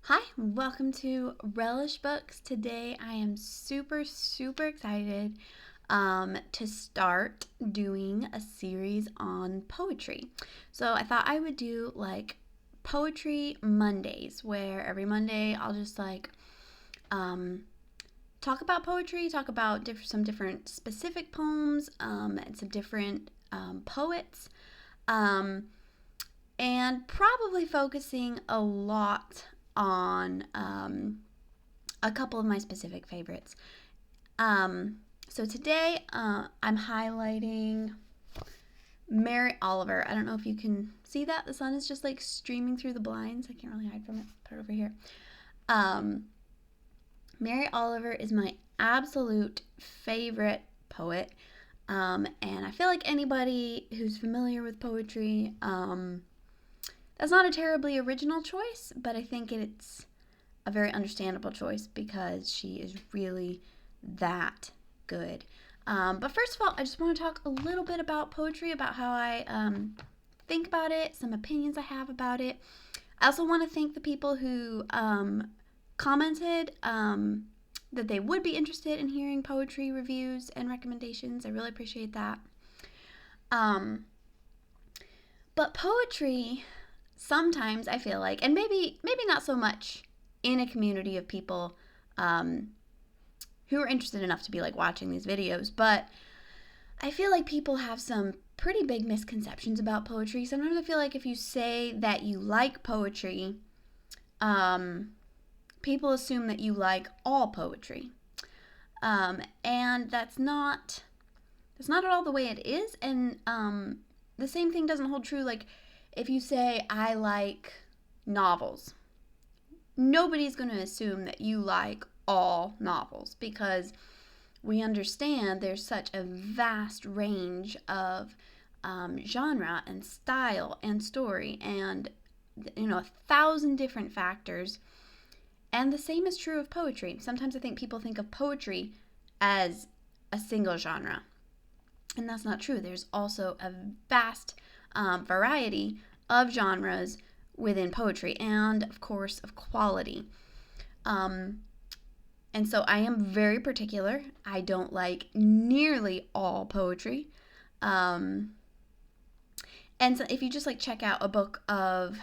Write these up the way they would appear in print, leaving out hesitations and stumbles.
Hi, welcome to Relish Books. Today I am super excited to start doing a series on poetry. So I thought I would do like Poetry Mondays, where every Monday I'll just um, talk about poetry, talk about some different specific poems and some different poets. And probably focusing a lot on a couple of my specific favorites. So today I'm highlighting Mary Oliver. I don't know if you can see that. The sun is just like streaming through the blinds. I can't really hide from it. Put it over here. Um, Mary Oliver is my absolute favorite poet. And I feel like anybody who's familiar with poetry, that's not a terribly original choice, but I think it's a very understandable choice because she is really that good. But first of all, I just want to talk a little bit about poetry, about how I think about it, some opinions I have about it. I also want to thank the people who commented that they would be interested in hearing poetry reviews and recommendations. I really appreciate that. But poetry, sometimes I feel like, and maybe not so much in a community of people who are interested enough to be like watching these videos, but I feel like people have some pretty big misconceptions about poetry. Sometimes I feel like if you say that you like poetry, people assume that you like all poetry, and that's not at all the way it is. And the same thing doesn't hold true. Like if you say I like novels, nobody's going to assume that you like all novels because we understand there's such a vast range of genre and style and story and 1,000 different factors. And the same is true of poetry. Sometimes I think people think of poetry as a single genre, and that's not true. There's also a vast variety of genres within poetry and, of course, of quality. And so I am very particular. I don't like nearly all poetry. And so if you just like check out a book of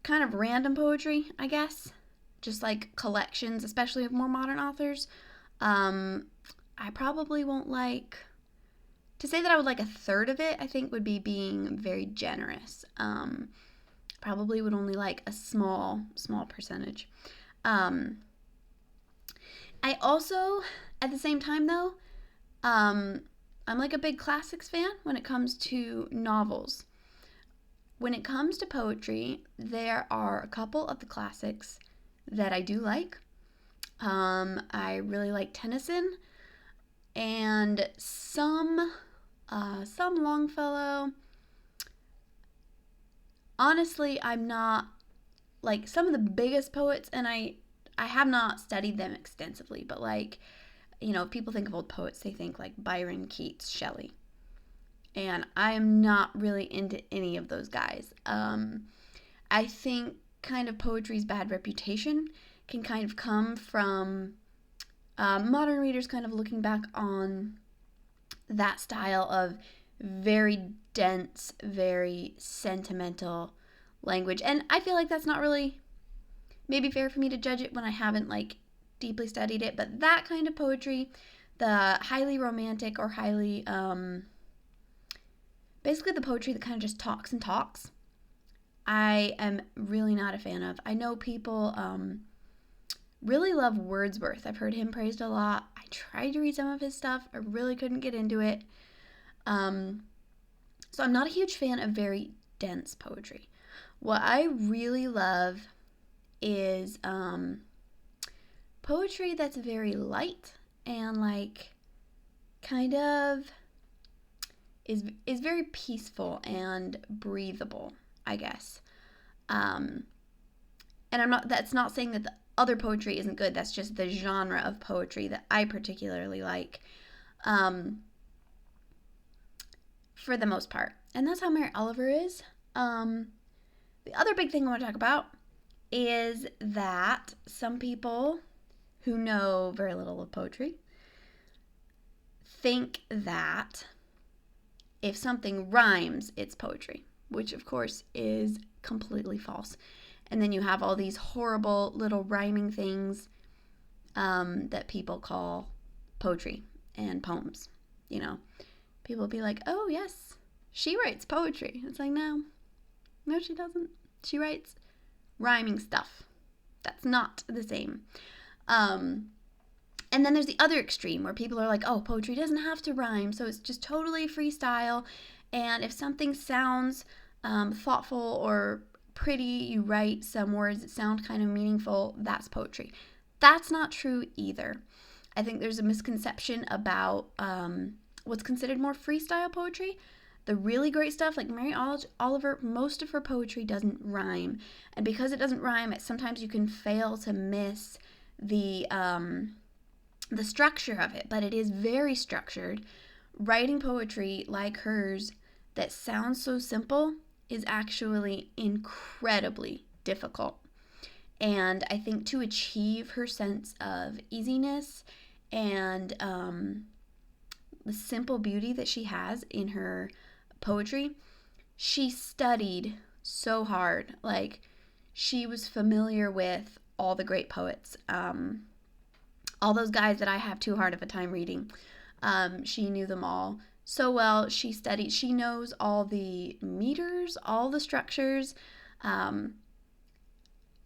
kind of random poetry, I guess, just like collections, especially of more modern authors, I probably won't like, to say that I would like a third of it, I think would be being very generous. Probably would only like a small percentage. I also, at the same time though, I'm like a big classics fan when it comes to novels. When it comes to poetry, there are a couple of the classics that I do like. I really like Tennyson and some Longfellow. Honestly, I'm not like some of the biggest poets, and I have not studied them extensively, but like, if people think of old poets, they think like Byron, Keats, Shelley. And I am not really into any of those guys. I think kind of poetry's bad reputation can kind of come from modern readers kind of looking back on that style of very dense, very sentimental language. And I feel like that's not really maybe fair for me to judge it when I haven't like deeply studied it. But that kind of poetry, the highly romantic or highly basically the poetry that kind of just talks and talks, I am really not a fan of. I know people really love Wordsworth. I've heard him praised a lot. I tried to read some of his stuff. I really couldn't get into it. So I'm not a huge fan of very dense poetry. What I really love is poetry that's very light and like kind of is very peaceful and breathable, I guess. And that's not saying that the other poetry isn't good. That's just the genre of poetry that I particularly like, for the most part. And that's how Mary Oliver is. The other big thing I want to talk about is that some people who know very little of poetry think that if something rhymes, it's poetry, which of course is completely false. And then you have all these horrible little rhyming things that people call poetry and poems. You know, people will be like, oh, yes, she writes poetry. It's like, no, she doesn't. She writes rhyming stuff. That's not the same. And then there's the other extreme where people are like, oh, poetry doesn't have to rhyme, so it's just totally freestyle. And if something sounds thoughtful or pretty, you write some words that sound kind of meaningful, that's poetry. That's not true either. I think there's a misconception about what's considered more freestyle poetry. The really great stuff, like Mary Oliver, most of her poetry doesn't rhyme. And because it doesn't rhyme, sometimes you can fail to miss the structure of it, but it is very structured. Writing poetry like hers that sounds so simple is actually incredibly difficult. And I think to achieve her sense of easiness and the simple beauty that she has in her poetry, she studied so hard. Like, she was familiar with all the great poets. All those guys that I have too hard of a time reading. She knew them all so well. She studied. She knows all the meters, all the structures.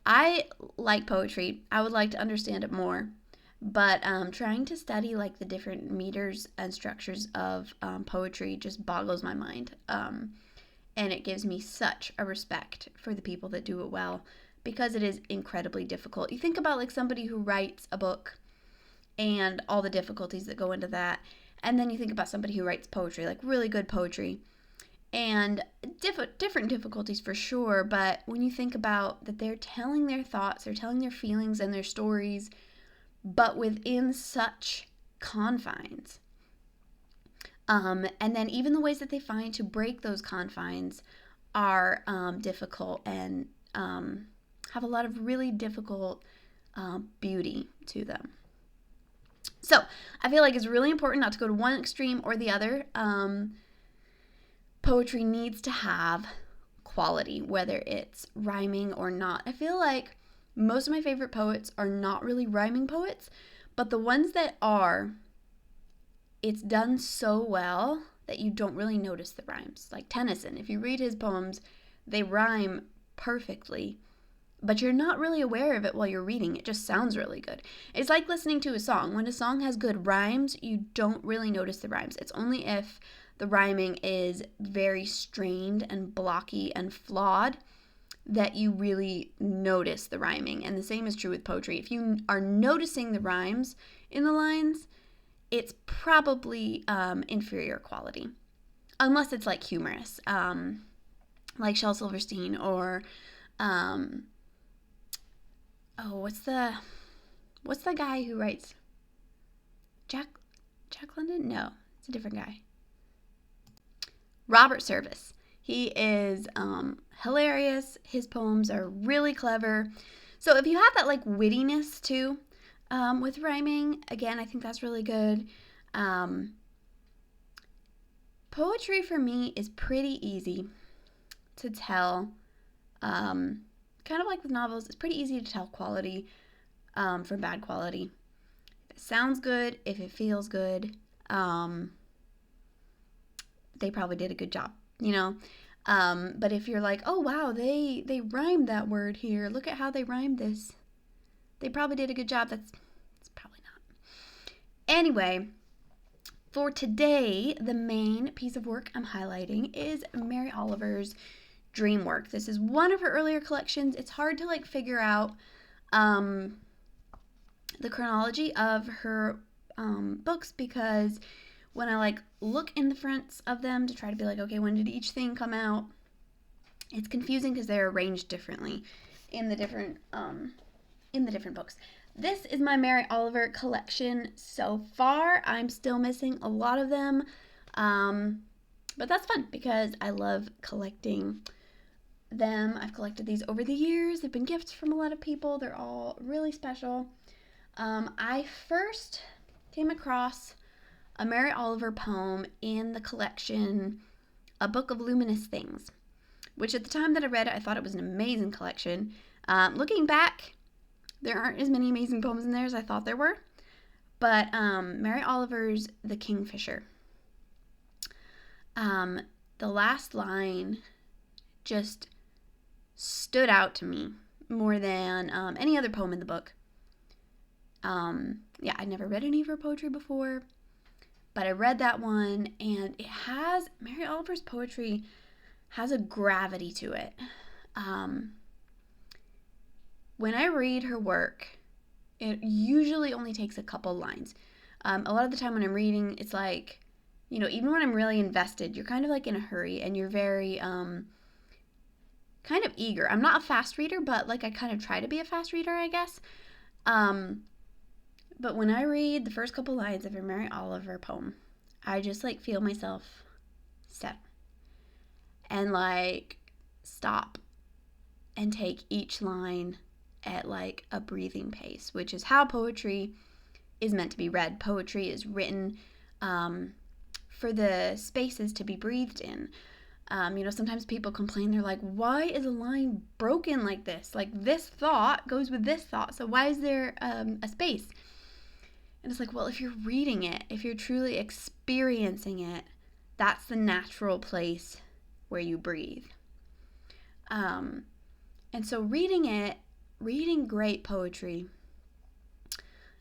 I like poetry. I would like to understand it more. But trying to study like the different meters and structures of poetry just boggles my mind. And it gives me such a respect for the people that do it well, because it is incredibly difficult. You think about like somebody who writes a book and all the difficulties that go into that. And then you think about somebody who writes poetry, like really good poetry, and different difficulties for sure. But when you think about that, they're telling their thoughts, they're telling their feelings and their stories, but within such confines. And then even the ways that they find to break those confines are difficult and have a lot of really difficult beauty to them. So I feel like it's really important not to go to one extreme or the other. Poetry needs to have quality, whether it's rhyming or not. I feel like most of my favorite poets are not really rhyming poets, but the ones that are, it's done so well that you don't really notice the rhymes. Like Tennyson, if you read his poems, they rhyme perfectly, but you're not really aware of it while you're reading. It just sounds really good. It's like listening to a song. When a song has good rhymes, you don't really notice the rhymes. It's only if the rhyming is very strained and blocky and flawed that you really notice the rhyming. And the same is true with poetry. If you are noticing the rhymes in the lines, it's probably inferior quality. Unless it's like humorous, like Shel Silverstein or what's the guy who writes Jack London? No, it's a different guy. Robert Service. He is hilarious. His poems are really clever. So if you have that like wittiness too with rhyming, again, I think that's really good. Poetry for me is pretty easy to tell. Kind of like with novels, it's pretty easy to tell quality from bad quality. If it sounds good, if it feels good, they probably did a good job, you know? But if you're like, oh wow, they rhymed that word here, look at how they rhymed this, they probably did a good job. It's probably not. Anyway, for today, the main piece of work I'm highlighting is Mary Oliver's Dream Work. This is one of her earlier collections. It's hard to like figure out the chronology of her books, because when I like look in the fronts of them to try to be like, okay, when did each thing come out, it's confusing because they're arranged differently in the different books. This is my Mary Oliver collection so far. I'm still missing a lot of them, but that's fun because I love collecting them. I've collected these over the years. They've been gifts from a lot of people. They're all really special. I first came across a Mary Oliver poem in the collection A Book of Luminous Things, which at the time that I read it, I thought it was an amazing collection. Looking back, there aren't as many amazing poems in there as I thought there were, but Mary Oliver's The Kingfisher. The last line just stood out to me more than any other poem in the book. I'd never read any of her poetry before, but I read that one, and Mary Oliver's poetry has a gravity to it. When I read her work, it usually only takes a couple lines. A lot of the time when I'm reading, it's like, even when I'm really invested, you're kind of like in a hurry, and you're very kind of eager. I'm not a fast reader, but like I kind of try to be a fast reader, I guess. But when I read the first couple lines of a Mary Oliver poem, I just like feel myself settle and like stop and take each line at like a breathing pace, which is how poetry is meant to be read. Poetry is written for the spaces to be breathed in. Sometimes people complain, they're like, why is a line broken like this? Like, this thought goes with this thought, so why is there a space? And it's like, well, if you're reading it, if you're truly experiencing it, that's the natural place where you breathe. And so reading great poetry,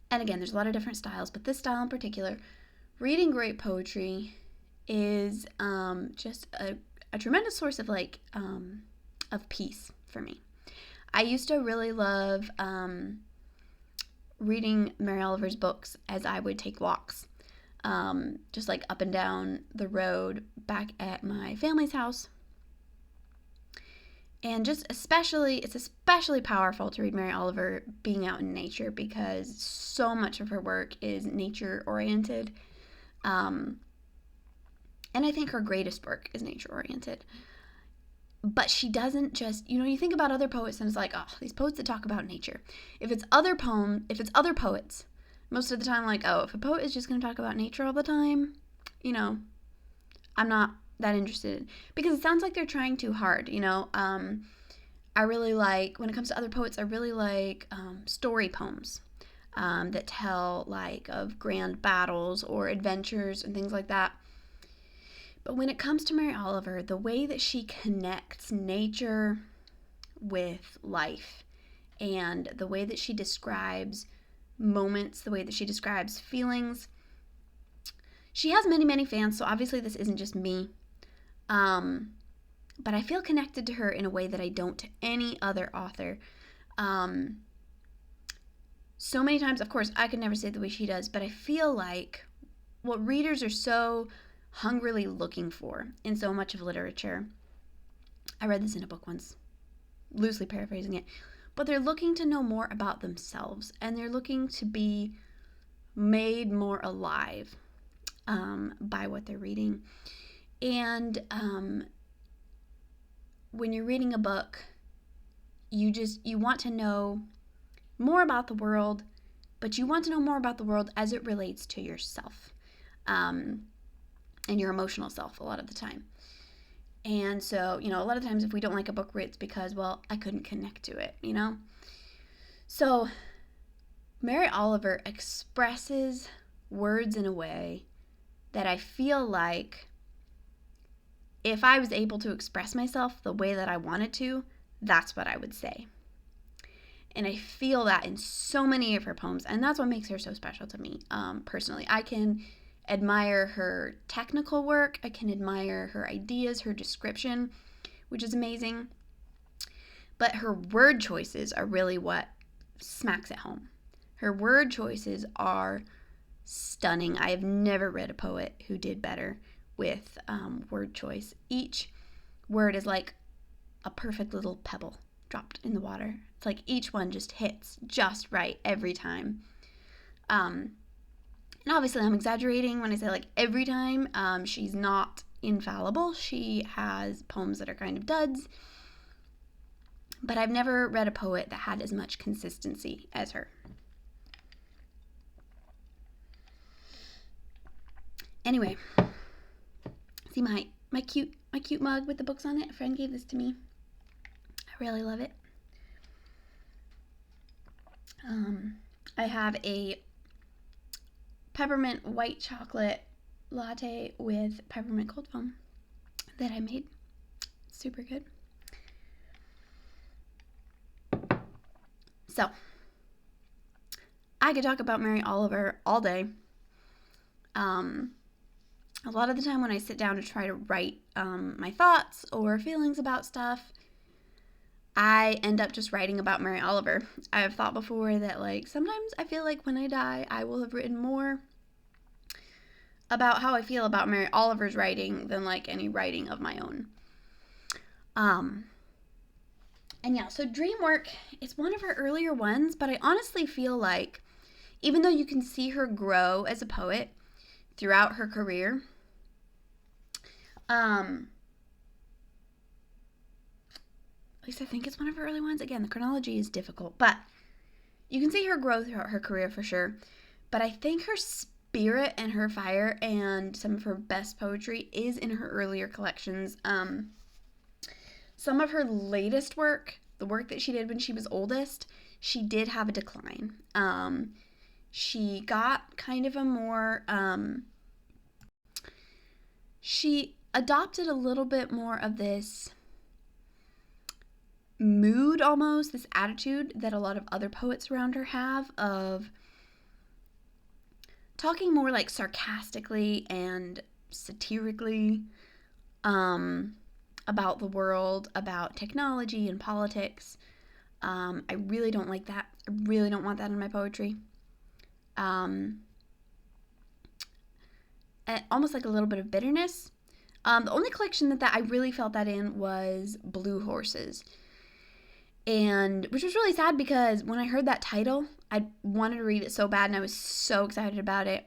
and again, there's a lot of different styles, but this style in particular, reading great poetry is just a tremendous source of of peace for me. I used to really love reading Mary Oliver's books as I would take walks, just like up and down the road back at my family's house. And it's especially powerful to read Mary Oliver being out in nature, because so much of her work is nature oriented. And I think her greatest work is nature oriented. But she doesn't just, you think about other poets and it's like, oh, these poets that talk about nature. If it's other poets, most of the time, like, oh, if a poet is just going to talk about nature all the time, I'm not that interested. Because it sounds like they're trying too hard, I really like, when it comes to other poets, I really like story poems that tell, like, of grand battles or adventures and things like that. But when it comes to Mary Oliver, the way that she connects nature with life, and the way that she describes moments, the way that she describes feelings, she has many, many fans, so obviously this isn't just me. But I feel connected to her in a way that I don't to any other author. So many times, of course, I could never say it the way she does, but I feel like what readers are so hungrily looking for in so much of literature, I read this in a book once, loosely paraphrasing it, but they're looking to know more about themselves, and they're looking to be made more alive by what they're reading. And when you're reading a book, you want to know more about the world, but you want to know more about the world as it relates to yourself. And your emotional self a lot of the time. And so, a lot of times if we don't like a book, it's because, well, I couldn't connect to it, So, Mary Oliver expresses words in a way that I feel like if I was able to express myself the way that I wanted to, that's what I would say. And I feel that in so many of her poems, and that's what makes her so special to me, personally. I can admire her technical work, I can admire her ideas, her description, which is amazing, but her word choices are really what smacks it home. Her word choices are stunning. I have never read a poet who did better with word choice. Each word is like a perfect little pebble dropped in the water. It's like each one just hits just right every time. And obviously I'm exaggerating when I say like every time. She's not infallible. She has poems that are kind of duds. but I've never read a poet that had as much consistency as her. Anyway, see my cute mug with the books on it. A friend gave this to me. I really love it. I have a peppermint white chocolate latte with peppermint cold foam that I made. Super good. So, I could talk about Mary Oliver all day. A lot of the time when I sit down to try to write my thoughts or feelings about stuff, I end up just writing about Mary Oliver. I have thought before that, like, sometimes I feel like when I die, I will have written more about how I feel about Mary Oliver's writing than, like, any writing of my own. And yeah, so Dreamwork is one of her earlier ones, but I honestly feel like even though you can see her grow as a poet throughout her career, at least I think it's one of her early ones. Again, the chronology is difficult, but you can see her grow throughout her career for sure. But I think her spirit and her fire and some of her best poetry is in her earlier collections. Some of her latest work, the work that she did when she was oldest, she did have a decline. She got kind of a more, she adopted a little bit more of this mood almost, this attitude that a lot of other poets around her have of talking more like sarcastically and satirically about the world, about technology and politics. I really don't like that. I really don't want that in my poetry. Almost like a little bit of bitterness. The only collection that I really felt that in was Blue Horses. And which was really sad because when I heard that title, I wanted to read it so bad and I was so excited about it.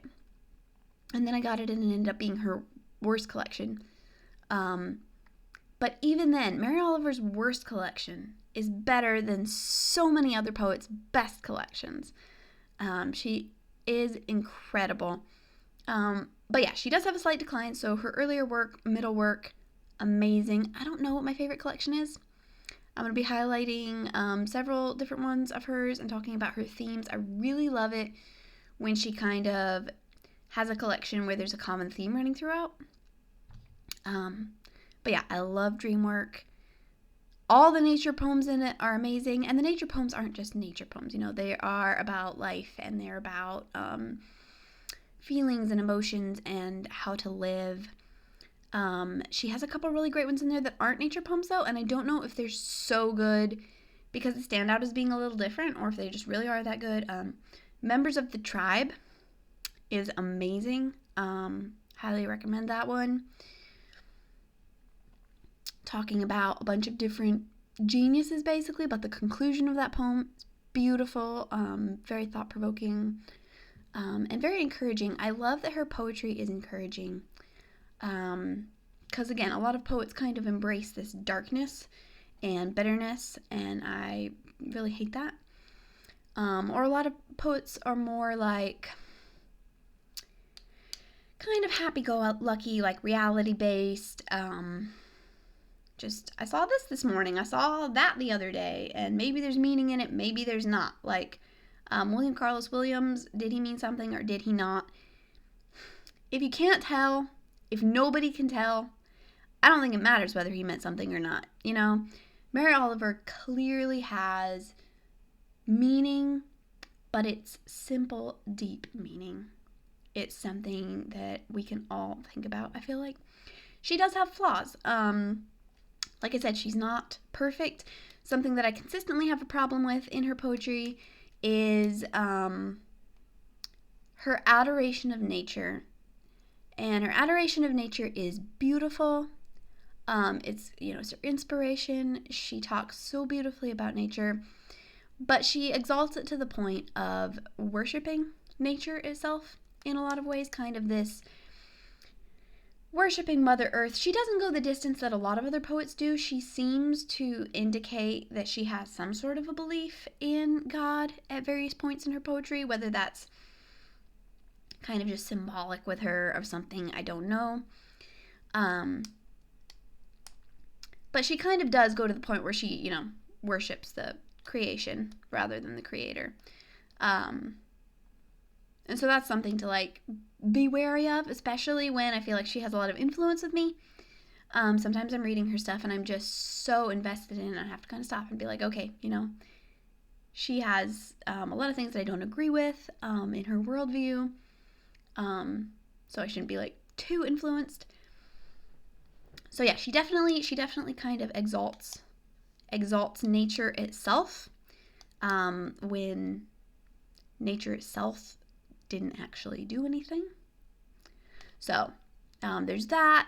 And then I got it and it ended up being her worst collection. But even then, Mary Oliver's worst collection is better than so many other poets' best collections. She is incredible. But yeah, she does have a slight decline. So her earlier work, middle work, amazing. I don't know what my favorite collection is. I'm going to be highlighting several different ones of hers and talking about her themes. I really love it when she kind of has a collection where there's a common theme running throughout. But yeah, I love Dreamwork. All the nature poems in it are amazing. And the nature poems aren't just nature poems. You know, they are about life and they're about feelings and emotions and how to live. She has a couple really great ones in there that aren't nature poems though, and I don't know if they're so good because they stand out as being a little different or if they just really are that good. Members of the Tribe is amazing. Highly recommend that one. Talking about a bunch of different geniuses basically, but the conclusion of that poem is beautiful, very thought-provoking, and very encouraging. I love that her poetry is encouraging. Because again, a lot of poets kind of embrace this darkness and bitterness, and I really hate that. Or a lot of poets are more like kind of happy-go-lucky, like reality-based. I saw this morning. I saw that the other day, and maybe there's meaning in it, maybe there's not. Like William Carlos Williams, did he mean something or did he not? If you can't tell, if nobody can tell, I don't think it matters whether he meant something or not. You know, Mary Oliver clearly has meaning, but it's simple, deep meaning. It's something that we can all think about. I feel like she does have flaws. Like I said, she's not perfect. Something that I consistently have a problem with in her poetry is her adoration of nature. And her adoration of nature is beautiful. It's her inspiration. She talks so beautifully about nature, but she exalts it to the point of worshiping nature itself in a lot of ways. Kind of this worshiping Mother Earth. She doesn't go the distance that a lot of other poets do. She seems to indicate that she has some sort of a belief in God at various points in her poetry, whether that's kind of just symbolic with her of something, I don't know. But she kind of does go to the point where she, worships the creation rather than the creator. And so that's something to be wary of, especially when I feel like she has a lot of influence with me. Sometimes I'm reading her stuff and I'm just so invested in it, I have to kind of stop and be like, okay, she has a lot of things that I don't agree with in her worldview. So I shouldn't be too influenced. So yeah, she definitely kind of exalts nature itself, when nature itself didn't actually do anything. So there's that.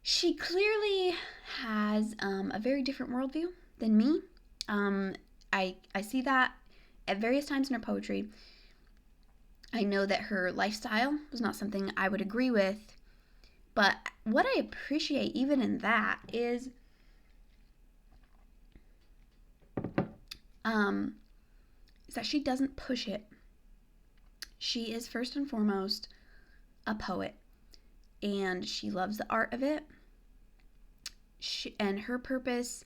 She clearly has a very different worldview than me. I see that at various times in her poetry. I know that her lifestyle was not something I would agree with, but what I appreciate even in that is that she doesn't push it. She is first and foremost a poet, and she loves the art of it. And her purpose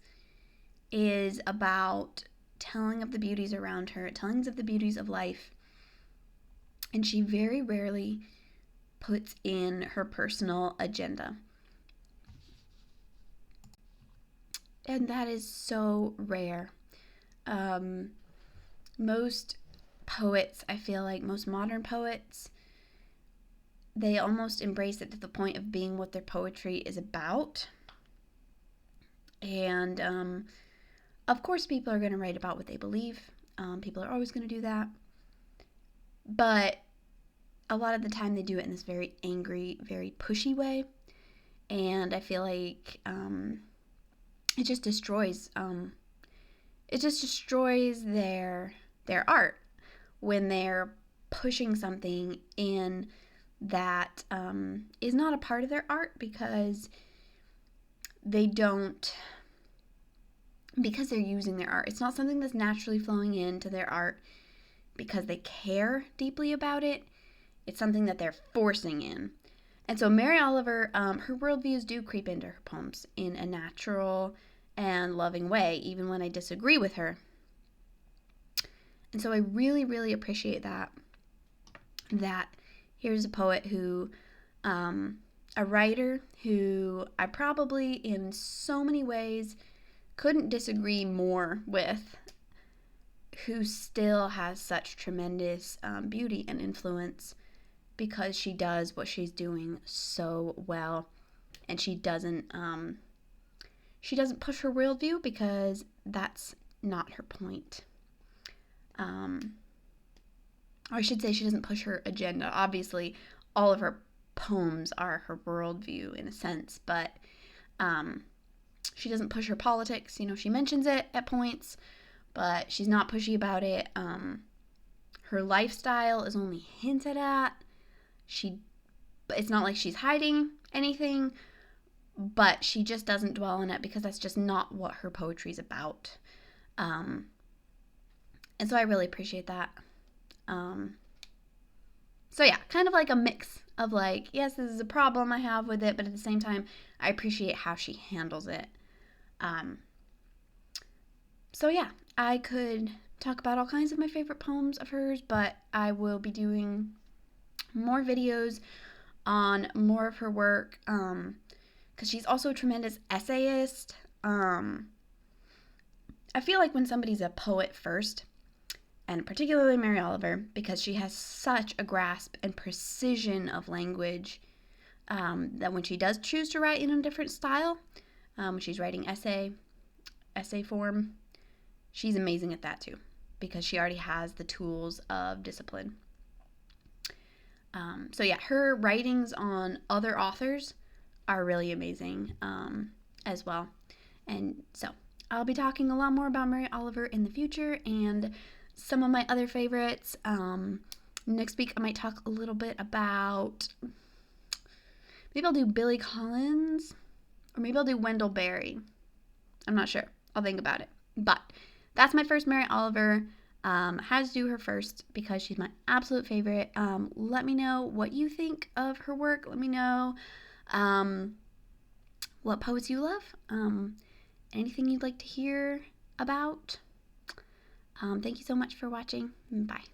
is about telling of the beauties around her, telling of the beauties of life. And she very rarely puts in her personal agenda. And that is so rare. Most poets, I feel like most modern poets, they almost embrace it to the point of being what their poetry is about. And of course people are going to write about what they believe. People are always going to do that. But a lot of the time they do it in this very angry, very pushy way. And I feel like it just destroys their art when they're pushing something in that is not a part of their art because they're using their art. It's not something that's naturally flowing into their art because they care deeply about it. It's something that they're forcing in. And so Mary Oliver, her worldviews do creep into her poems in a natural and loving way, even when I disagree with her. And so I really, really appreciate that here's a poet who, a writer who I probably in so many ways couldn't disagree more with, who still has such tremendous beauty and influence because she does what she's doing so well, and she doesn't push her worldview because that's not her point. Or I should say she doesn't push her agenda. Obviously, all of her poems are her worldview in a sense, but she doesn't push her politics. She mentions it at points, but she's not pushy about it. Her lifestyle is only hinted at. It's not like she's hiding anything, but she just doesn't dwell on it because that's just not what her poetry is about. And so I really appreciate that. So yeah, kind of like a mix of yes, this is a problem I have with it, but at the same time, I appreciate how she handles it. So yeah, I could talk about all kinds of my favorite poems of hers, but I will be doing more videos on more of her work, because she's also a tremendous essayist. I feel like when somebody's a poet first, and particularly Mary Oliver, because she has such a grasp and precision of language, that when she does choose to write in a different style, when she's writing essay form, she's amazing at that too, because she already has the tools of discipline. So yeah, her writings on other authors are really amazing as well. And so I'll be talking a lot more about Mary Oliver in the future and some of my other favorites. Next week I might talk a little bit about Maybe I'll do Billy Collins, or maybe I'll do Wendell Berry. I'm not sure. I'll think about it. But that's my first Mary Oliver. Had to do her first because she's my absolute favorite. Let me know what you think of her work. Let me know what poets you love. Anything you'd like to hear about. Thank you so much for watching. Bye.